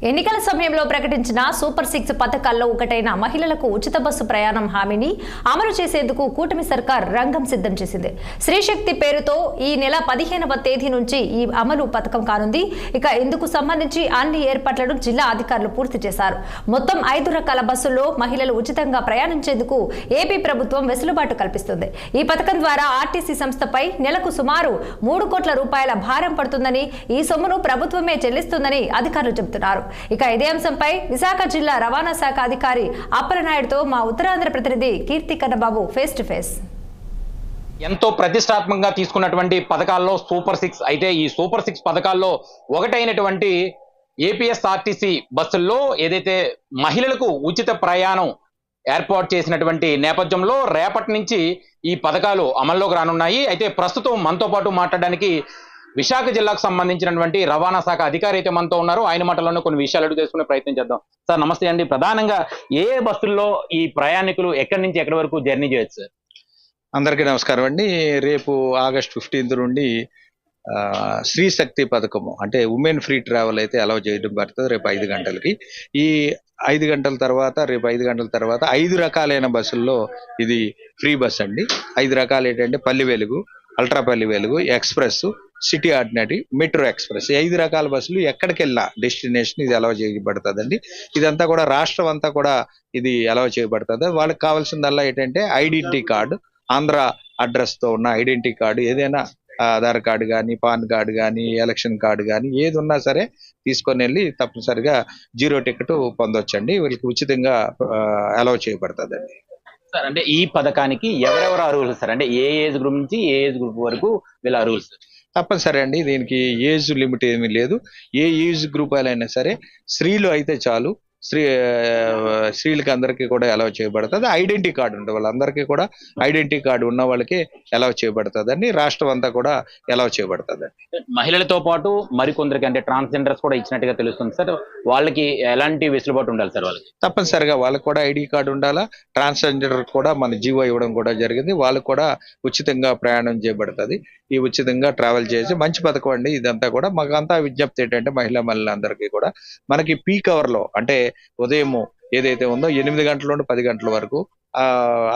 ఎన్నికల సమయంలో ప్రకటించిన సూపర్ 6 పథకాల్లో ఒకటైన మహిళలకు ఉచిత బస్సు ప్రయాణం హామీని అమలు చేసేందుకు కూటమి సర్కార్ రంగం సిద్ధం చేసింది. శ్రీశక్తి పేరుతో ఈ నెల 15వ తేదీ నుంచి ఈ అమలు పథకం కానుంది. ఇక ఇందుకు సంబంధించి అన్ని ఏర్పాట్లను జిల్లా అధికారులు పూర్తి చేశారు. మొత్తం 5 రకాల బస్సుల్లో మహిళలు ఉచితంగా ప్రయాణించేందుకు ఏపీ ప్రభుత్వం వెసులుబాటు కల్పిస్తుంది. ఈ పథకం ద్వారా ఆర్టీసీ సంస్థపై నెలకు సుమారు 3 కోట్ల రూపాయల భారం పడుతుందని, ఈ సొమ్మును ప్రభుత్వమే చెల్లిస్తుందని అధికారులు చెబుతున్నారు. ఇక ఇదే అంశంపై విశాఖ జిల్లా రవాణా శాఖ అధికారి అప్పలనాయుడుతో మా ఉత్తరాంధ్ర ప్రతినిధి కీర్తి కన్నబాబు ఫేస్ టు ఫేస్. ఎంతో ప్రతిష్టాత్మకంగా తీసుకున్నటువంటి పథకాల్లో సూపర్ 6 అయితే ఈ సూపర్ 6 పథకాల్లో ఒకటైనటువంటి ఏపీఎస్ఆర్టీసీ బస్సుల్లో ఏదైతే మహిళలకు ఉచిత ప్రయాణం ఏర్పాటు చేసినటువంటి నేపథ్యంలో రేపటి నుంచి ఈ పథకాలు అమల్లోకి రానున్నాయి. అయితే ప్రస్తుతం మనతో పాటు మాట్లాడడానికి విశాఖ జిల్లాకు సంబంధించినటువంటి రవాణా శాఖ అధికారి అయితే మనతో ఉన్నారు. ఆయన మాటల్లోనే కొన్ని విషయాలు అడుగు తెలుసుకునే ప్రయత్నం చేద్దాం. సార్ నమస్తే అండి. ప్రధానంగా ఏ బస్సుల్లో ఈ ప్రయాణికులు ఎక్కడి నుంచి ఎక్కడి వరకు జర్నీ చేయొచ్చు సార్? అందరికీ నమస్కారం అండి. రేపు ఆగస్ట్ 15 నుండి శ్రీశక్తి పథకము అంటే ఉమెన్ ఫ్రీ ట్రావెల్ అయితే అలౌ చేయడం పడుతుంది రేపు 5 గంటలకి. ఈ 5 గంటల తర్వాత రేపు 5 గంటల తర్వాత 5 రకాలైన బస్సుల్లో ఇది ఫ్రీ బస్ అండి. 5 రకాలు ఏంటంటే పల్లి వెలుగు, అల్ట్రా పల్లి వెలుగు, express, city ordinary, metro express. 5 రకాల బస్సులు ఎక్కడికి వెళ్ళినా డెస్టినేషన్ ఇది అలౌ చేయబడుతుందండి. ఇదంతా కూడా రాష్ట్రం అంతా కూడా ఇది అలౌ చేయబడుతుంది. వాళ్ళకి కావాల్సిందల్లా ఏంటంటే ఐడెంటిటీ కార్డు, ఆంధ్ర అడ్రస్ తో ఉన్న ఐడెంటిటీ కార్డు, ఏదైనా ఆధార్ కార్డు కానీ, పాన్ కార్డు కానీ, ఎలక్షన్ కార్డు కానీ ఏది ఉన్నా సరే తీసుకొని వెళ్ళి తప్పనిసరిగా 0 టికెట్ పొందొచ్చండి. వీళ్ళకి ఉచితంగా అలౌ చేయబడుతుందండి. సార్ అంటే ఈ పథకానికి ఎవరెవరు అర్హులు సార్? అంటే ఏ ఏజ్ గ్రూప్ నుంచి ఏ ఏజ్ గ్రూప్ వరకు వీళ్ళ అర్హులు సార్? తప్పనిసరి అండి. దీనికి ఏజ్ లిమిట్ ఏమీ లేదు. ఏ ఏజ్ గ్రూప్ అయినా సరే, స్త్రీలు అయితే చాలు. స్త్రీలకి అందరికీ కూడా అలౌ చేయబడుతుంది. ఐడెంటిటీ కార్డు ఉంటుంది వాళ్ళందరికీ కూడా ఐడెంటిటీ కార్డు ఉన్న వాళ్ళకి అలౌ చేయబడుతుందండి. రాష్ట్రం అంతా కూడా అలౌ చేయబడుతుందండి. మహిళలతో పాటు మరికొందరికి అంటే ట్రాన్స్జెండర్స్ కూడా ఇచ్చినట్టుగా తెలుస్తుంది సార్. వాళ్ళకి ఎలాంటి వెసులుబాటు ఉండాలి సార్? వాళ్ళకి తప్పనిసరిగా వాళ్ళకి కూడా ఐడి కార్డు ఉండాలా. ట్రాన్స్జెండర్ కూడా మన జీవో ఇవ్వడం కూడా జరిగింది. వాళ్ళకు కూడా ఉచితంగా ప్రయాణం చేయబడుతుంది. ఈ ఉచితంగా ట్రావెల్ చేసి మంచి పథకం అండి. ఇదంతా కూడా మాకంతా విజ్ఞప్తి ఏంటంటే మహిళలందరికీ కూడా మనకి పీక్ అవర్ లో అంటే ఉదయం ఏదైతే ఉందో 8 గంటల నుండి 10 గంటల వరకు,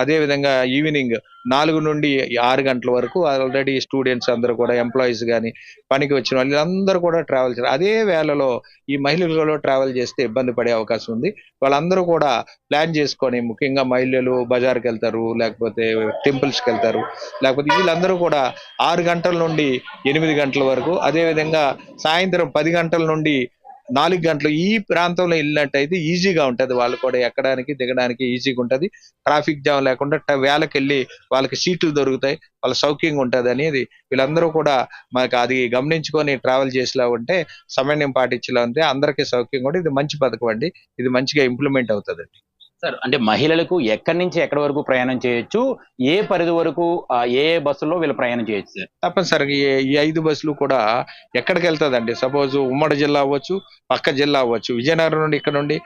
అదే విధంగా ఈవినింగ్ 4 నుండి 6 గంటల వరకు ఆల్రెడీ స్టూడెంట్స్ అందరూ కూడా, ఎంప్లాయీస్ కానీ, పనికి వచ్చిన వాళ్ళందరూ కూడా ట్రావెల్ చేయాలి. అదే వేళలో ఈ మహిళలు ట్రావెల్ చేస్తే ఇబ్బంది పడే అవకాశం ఉంది. వాళ్ళందరూ కూడా ప్లాన్ చేసుకొని, ముఖ్యంగా మహిళలు బజార్కి వెళ్తారు, లేకపోతే టెంపుల్స్కి వెళ్తారు, లేకపోతే వీళ్ళందరూ కూడా 6 గంటల నుండి 8 గంటల వరకు, అదేవిధంగా సాయంత్రం 10 గంటల నుండి 4 గంటలు ఈ ప్రాంతంలో వెళ్ళినట్టయితే ఈజీగా ఉంటుంది. వాళ్ళు కూడా ఎక్కడానికి దిగడానికి ఈజీగా ఉంటుంది. ట్రాఫిక్ జామ్ లేకుండా వేళకి వెళ్ళి వాళ్ళకి సీట్లు దొరుకుతాయి, వాళ్ళ సౌఖ్యంగా ఉంటుంది అనేది వీళ్ళందరూ కూడా మనకు అది గమనించుకొని ట్రావెల్ చేసేలా ఉంటే, సమన్వయం పాటించేలా ఉంటే అందరికీ సౌఖ్యంగా కూడా ఇది మంచి పథకం అండి. ఇది మంచిగా ఇంప్లిమెంట్ అవుతుందండి. సార్ అంటే మహిళలకు ఎక్కడి నుంచి ఎక్కడి వరకు ప్రయాణం చేయొచ్చు, ఏ పరిధి వరకు ఏ బస్సుల్లో వీళ్ళు ప్రయాణం చేయొచ్చు సార్? తప్పనిసరిగా ఈ 5 బస్సులు కూడా ఎక్కడికి వెళ్తుందండి. సపోజ్ ఉమ్మడి జిల్లా అవ్వచ్చు, పక్క జిల్లా అవ్వచ్చు. విజయనగరం నుండి ఇక్కడ నుండి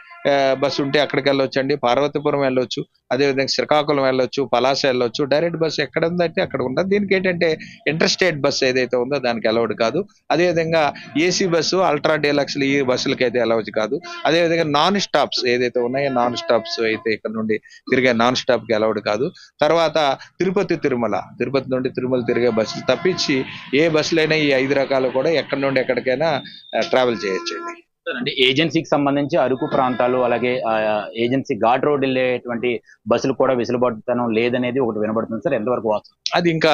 బస్సు ఉంటే అక్కడికి వెళ్ళొచ్చు అండి. పార్వతీపురం వెళ్ళొచ్చు, అదేవిధంగా శ్రీకాకుళం వెళ్ళొచ్చు, పలాస వెళ్ళొచ్చు. డైరెక్ట్ బస్సు ఎక్కడ ఉందంటే అక్కడ ఉంటుంది. దీనికి ఏంటంటే ఇంటర్ స్టేట్ బస్సు ఏదైతే ఉందో దానికి అలౌడ్ కాదు. అదేవిధంగా ఏసీ బస్సు, అల్ట్రా డీలక్స్ ఈ బస్సులకి అయితే అలౌడ్ కాదు. అదేవిధంగా నాన్ స్టాప్స్ ఏదైతే ఉన్నాయో నాన్ స్టాప్స్ అయితే ఇక్కడ నుండి తిరిగే నాన్ స్టాప్ కి అలౌడ్ కాదు. తర్వాత తిరుపతి నుండి తిరుమల తిరిగే బస్సులు తప్పించి ఏ బస్సులైనా ఈ 5 రకాలు కూడా ఎక్కడి నుండి ఎక్కడికైనా ట్రావెల్ చేయొచ్చండి. అంటే ఏజెన్సీకి సంబంధించి అరకు ప్రాంతాలు, అలాగే ఏజెన్సీ ఘాట్ రోడ్ వెళ్ళేటువంటి బస్సులు కూడా వెసులుబాటుతనం లేదనేది ఒకటి వినబడుతుంది సార్. ఎంతవరకు వాస్తవం? అది ఇంకా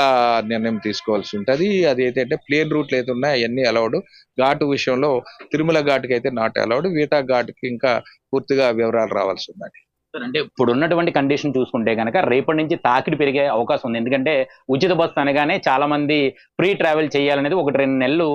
నిర్ణయం తీసుకోవాల్సి ఉంటుంది. అది ఏంటంటే ప్లేన్ రూట్లు అయితే ఉన్నాయి అవన్నీ అలౌడ్. ఘాటు విషయంలో తిరుమల ఘాటుకి అయితే నాట్ అలౌడ్. మిగతా ఘాటుకి ఇంకా పూర్తిగా వివరాలు రావాల్సి ఉందండి. అంటే ఇప్పుడు ఉన్నటువంటి కండిషన్ చూసుకుంటే కనుక రేపటి నుంచి తాకిడి పెరిగే అవకాశం ఉంది. ఎందుకంటే ఉచిత బస్సు అనగానే చాలా మంది ఫ్రీ ట్రావెల్ చేయాలనేది 1-2 నెలలు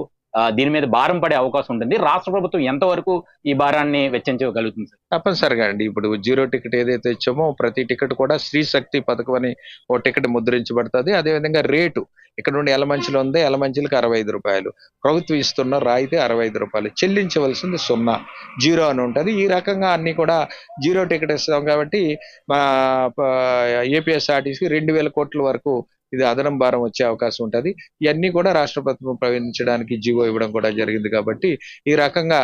దీని మీద భారం పడే అవకాశం ఉంటుంది. రాష్ట్ర ప్రభుత్వం ఎంతవరకు ఈ భారాన్ని వెచ్చించగలుగుతుంది సార్? తప్పనిసరిగా అండి. ఇప్పుడు 0 టికెట్ ఏదైతే ఇచ్చామో ప్రతి టికెట్ కూడా శ్రీశక్తి పథకం అని ఓ టికెట్ ముద్రించబడుతుంది. అదేవిధంగా రేటు ఇక్కడ నుండి ఎలమంచిలో ఉంది, ఎలమంచిలకి 65 రూపాయలు, ప్రభుత్వం ఇస్తున్న రాయితీ 65 రూపాయలు, చెల్లించవలసింది 0 అని ఉంటుంది. ఈ రకంగా అన్ని కూడా 0 టికెట్ ఇస్తాం కాబట్టి మా ఏపీఎస్ఆర్టీసీ 2000 కోట్ల వరకు ఇది అదనం భారం వచ్చే అవకాశం ఉంటుంది. ఇవన్నీ కూడా రాష్ట్ర ప్రభుత్వం ప్రవేశించడానికి జీవో ఇవ్వడం కూడా జరిగింది. కాబట్టి ఈ రకంగా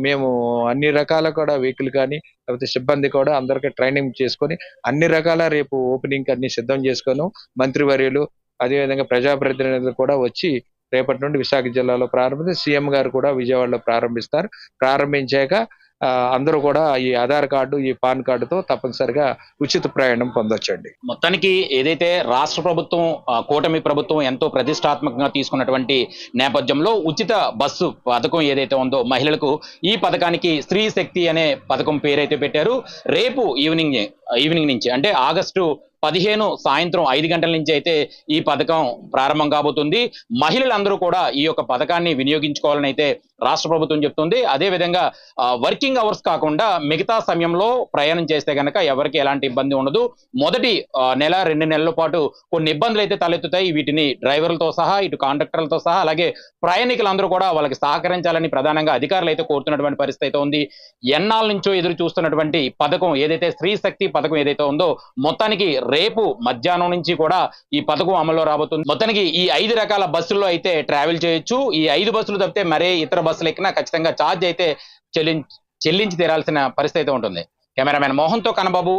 మేము అన్ని రకాల కూడా వెహికల్ కానీ లేకపోతే సిబ్బంది కూడా అందరికీ ట్రైనింగ్ చేసుకొని అన్ని రకాల రేపు ఓపెనింగ్ అన్ని సిద్ధం చేసుకొని మంత్రివర్యులు అదేవిధంగా ప్రజాప్రతినిధులు కూడా వచ్చి రేపటి నుండి విశాఖ జిల్లాలో ప్రారంభిస్తే సీఎం గారు కూడా విజయవాడలో ప్రారంభిస్తారు. ప్రారంభించాక అందరూ కూడా ఈ ఆధార్ కార్డు ఈ పాన్ కార్డుతో తప్పనిసరిగా ఉచిత ప్రయాణం పొందొచ్చండి. మొత్తానికి ఏదైతే రాష్ట్ర ప్రభుత్వం కూటమి ప్రభుత్వం ఎంతో ప్రతిష్టాత్మకంగా తీసుకున్నటువంటి నేపథ్యంలో ఉచిత బస్సు పథకం ఏదైతే ఉందో మహిళలకు, ఈ పథకానికి స్త్రీ శక్తి అనే పథకం పేరైతే పెట్టారు. రేపు ఈవినింగ్ నుంచి అంటే ఆగస్టు 15 సాయంత్రం 5 గంటల నుంచి అయితే ఈ పథకం ప్రారంభం కాబోతుంది. మహిళలందరూ కూడా ఈ యొక్క పథకాన్ని వినియోగించుకోవాలని అయితే రాష్ట్ర ప్రభుత్వం చెప్తుంది. అదేవిధంగా వర్కింగ్ అవర్స్ కాకుండా మిగతా సమయంలో ప్రయాణం చేస్తే కనుక ఎవరికి ఎలాంటి ఇబ్బంది ఉండదు. మొదటి నెల 2 నెలల పాటు కొన్ని ఇబ్బందులు అయితే తలెత్తుతాయి. వీటిని డ్రైవర్లతో సహా ఇటు కాంట్రాక్టర్లతో సహా అలాగే ప్రయాణికులందరూ కూడా వాళ్ళకి సహకరించాలని ప్రధానంగా అధికారులు అయితే కోరుతున్నటువంటి పరిస్థితి అయితే ఉంది. ఎన్నాళ్ళ నుంచో ఎదురు చూస్తున్నటువంటి పథకం ఏదైతే స్త్రీ శక్తి పథకం ఏదైతే ఉందో మొత్తానికి రేపు మధ్యాహ్నం నుంచి కూడా ఈ పథకం అమల్లో రాబోతుంది. మొత్తానికి ఈ 5 రకాల బస్సుల్లో అయితే ట్రావెల్ చేయొచ్చు. ఈ 5 బస్సులు తప్పితే మరే ఇతర బస్సులు ఎక్కినా ఖచ్చితంగా ఛార్జ్ అయితే చెల్లించి తీరాల్సిన పరిస్థితి అయితే ఉంటుంది. కెమెరామెన్ మోహన్తో కన్నబాబు.